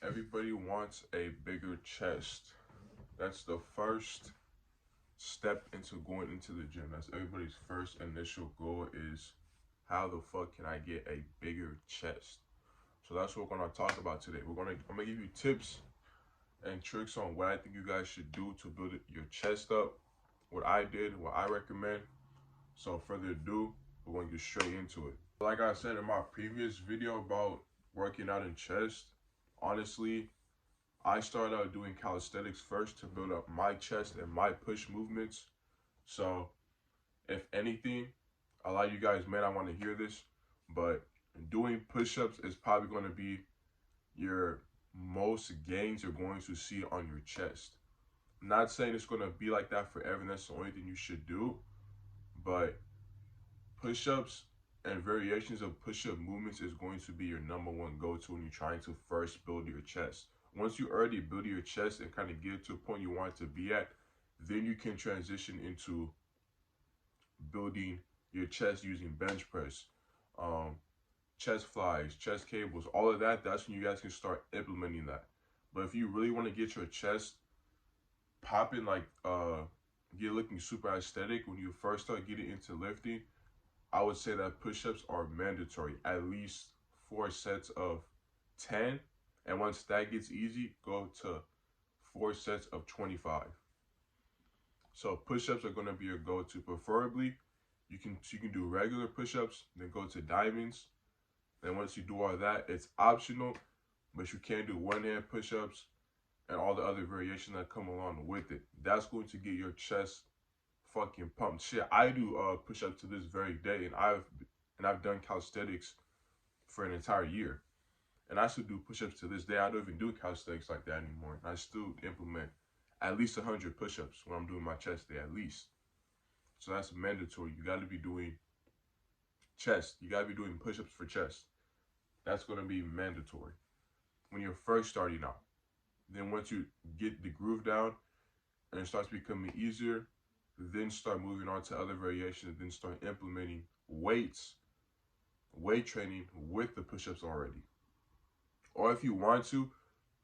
Everybody wants a bigger chest. That's the first step into going into the gym. That's everybody's first initial goal is how the fuck can I get a bigger chest? So that's what we're gonna talk about today. I'm gonna give you tips and tricks on what I think you guys should do to build your chest up, what I did, what I recommend. So further ado, we're gonna get straight into it. Like I said in my previous video about working out in chest, honestly, I started out doing calisthenics first to build up my chest and my push movements. So if anything, a lot of you guys may not want to hear this, but doing push-ups is probably going to be your most gains you're going to see on your chest. I'm not saying it's going to be like that forever, and that's the only thing you should do, but push-ups and variations of push-up movements is going to be your number one go-to when you're trying to first build your chest. Once you already build your chest and kind of get to a point you want it to be at, then you can transition into building your chest using bench press, chest flies, chest cables, all of that. That's when you guys can start implementing that. But if you really want to get your chest popping, like get looking super aesthetic when you first start getting into lifting, I would say that push-ups are mandatory. At least 4 sets of 10, and once that gets easy, go to 4 sets of 25. So push-ups are going to be your go-to. Preferably, you can do regular push-ups, then go to diamonds. Then once you do all that, it's optional, but you can do one-hand push-ups and all the other variations that come along with it. That's going to get your chest fucking pumped. Shit, I do push-ups to this very day, and I've done calisthenics for an entire year, and I still do push-ups to this day. I don't even do calisthenics like that anymore, and I still implement at least 100 push-ups when I'm doing my chest day, at least. So that's mandatory. You got to be doing chest. You got to be doing push-ups for chest. That's going to be mandatory when you're first starting out. Then once you get the groove down and it starts becoming easier, then start moving on to other variations, then start implementing weights, weight training with the push-ups already. Or if you want to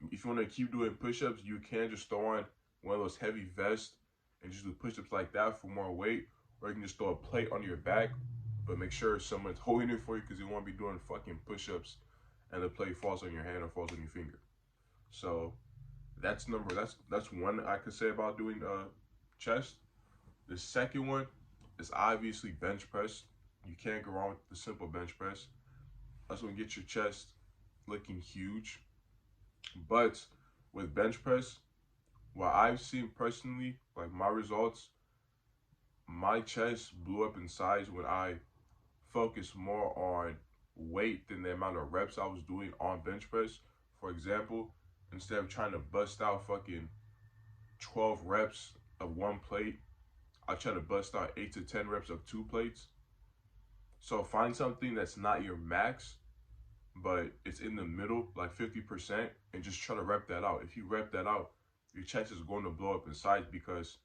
keep doing push-ups, you can just throw on one of those heavy vests and just do push-ups like that for more weight. Or you can just throw a plate on your back, but make sure someone's holding it for you, because you won't be doing fucking push-ups and the plate falls on your hand or falls on your finger. So that's one I could say about doing chest. The second one is obviously bench press. You can't go wrong with the simple bench press. That's gonna get your chest looking huge. But with bench press, what I've seen personally, like my results, my chest blew up in size when I focused more on weight than the amount of reps I was doing on bench press. For example, instead of trying to bust out fucking 12 reps of one plate, I try to bust out 8 to 10 reps of 2 plates. So find something that's not your max, but it's in the middle, like 50%, and just try to rep that out. If you rep that out, your chest is going to blow up in size, because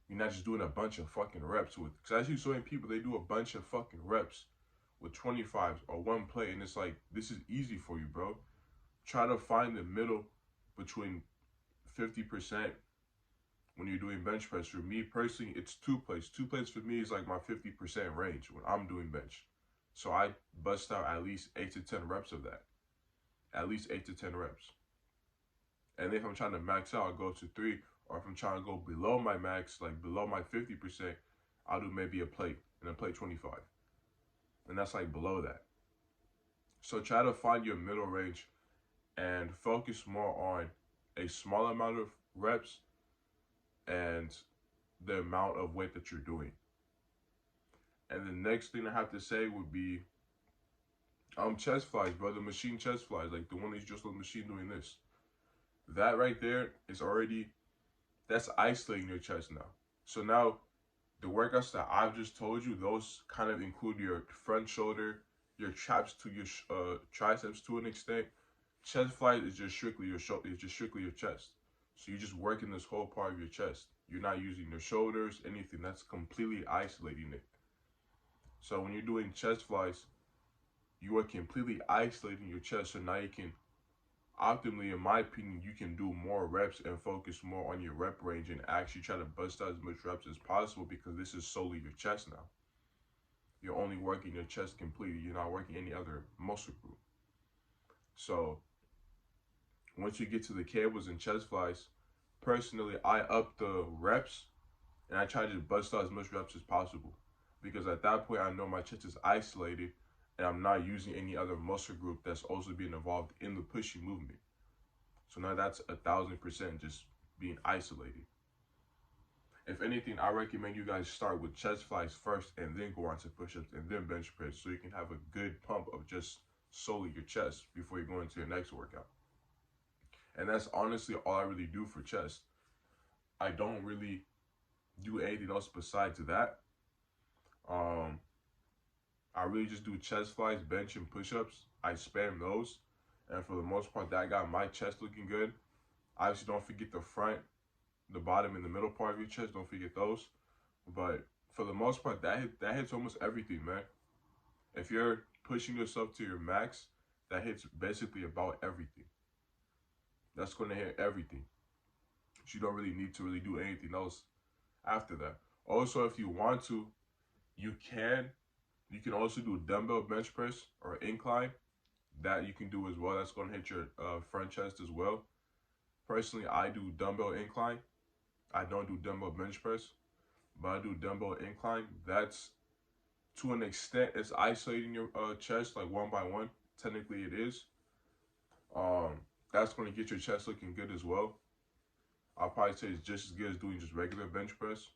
you're not just doing a bunch of fucking reps with. Because I see so many people, they do a bunch of fucking reps with 25s or one plate, and it's like, this is easy for you, bro. Try to find the middle between 50% when you're doing bench press. For me personally, it's 2 plates. 2 plates for me is like my 50% range when I'm doing bench. So I bust out at least 8 to 10 reps of that. At least 8 to 10 reps. And if I'm trying to max out, I'll go to 3. Or if I'm trying to go below my max, like below my 50%, I'll do maybe a plate, and a plate 25. And that's like below that. So try to find your middle range and focus more on a small amount of reps and the amount of weight that you're doing. And the next thing I have to say would be chest flies, bro. The machine chest flies, like the one that's just on the machine doing this. That right there is already, that's isolating your chest now. So now the workouts that I've just told you, those kind of include your front shoulder, your traps to your triceps to an extent. Chest flies is just strictly your shoulder, it's just strictly your chest. So you're just working this whole part of your chest. You're not using your shoulders, anything. That's completely isolating it. So when you're doing chest flies, you are completely isolating your chest. So now you can optimally, in my opinion, you can do more reps and focus more on your rep range and actually try to bust out as much reps as possible, because this is solely your chest now. You're only working your chest completely. You're not working any other muscle group. So once you get to the cables and chest flies, personally, I up the reps and I try to bust out as much reps as possible, because at that point I know my chest is isolated and I'm not using any other muscle group that's also being involved in the pushing movement. So now that's 1,000% just being isolated. If anything, I recommend you guys start with chest flies first and then go on to push-ups and then bench press, so you can have a good pump of just solely your chest before you go into your next workout. And that's honestly all I really do for chest. I don't really do anything else besides that. I really just do chest flies, bench, and push-ups. I spam those, and for the most part, that got my chest looking good. Obviously, don't forget the front, the bottom, and the middle part of your chest. Don't forget those. But for the most part, that hits almost everything, man. If you're pushing yourself to your max, that hits basically about everything. That's going to hit everything. So you don't really need to really do anything else after that. Also, if you want to, you can also do dumbbell bench press or incline. That you can do as well. That's going to hit your front chest as well. Personally, I do dumbbell incline. I don't do dumbbell bench press, but I do dumbbell incline. That's, to an extent, it's isolating your chest like one by one. Technically, it is. That's going to get your chest looking good as well. I'll probably say it's just as good as doing just regular bench press.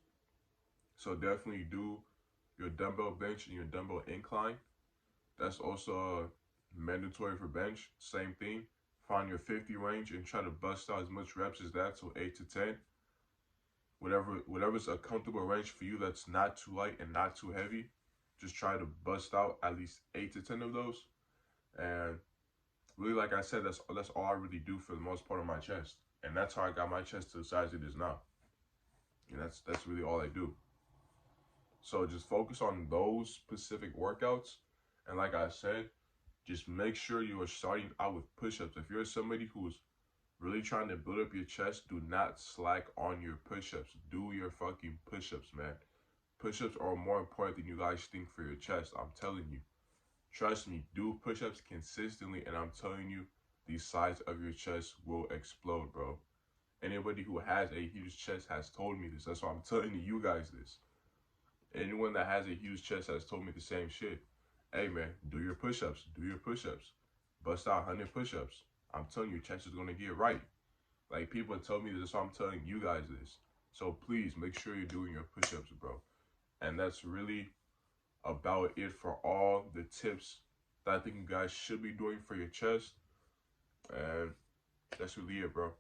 So definitely do your dumbbell bench and your dumbbell incline. That's also mandatory for bench. Same thing. Find your 50 range and try to bust out as much reps as that, so 8 to 10. Whatever's a comfortable range for you that's not too light and not too heavy, just try to bust out at least 8 to 10 of those. And really, like I said, that's all I really do for the most part of my chest. And that's how I got my chest to the size it is now. And that's really all I do. So just focus on those specific workouts. And like I said, just make sure you are starting out with push-ups. If you're somebody who's really trying to build up your chest, do not slack on your push-ups. Do your fucking push-ups, man. Push-ups are more important than you guys think for your chest. I'm telling you. Trust me, do push-ups consistently, and I'm telling you, the size of your chest will explode, bro. Anybody who has a huge chest has told me this. That's why I'm telling you guys this. Anyone that has a huge chest has told me the same shit. Hey, man, do your push-ups. Do your push-ups. Bust out 100 push-ups. I'm telling you, your chest is going to get right. Like, people tell me this, so I'm telling you guys this. So please, make sure you're doing your push-ups, bro. And that's really about it for all the tips that I think you guys should be doing for your chest. And that's really it, bro.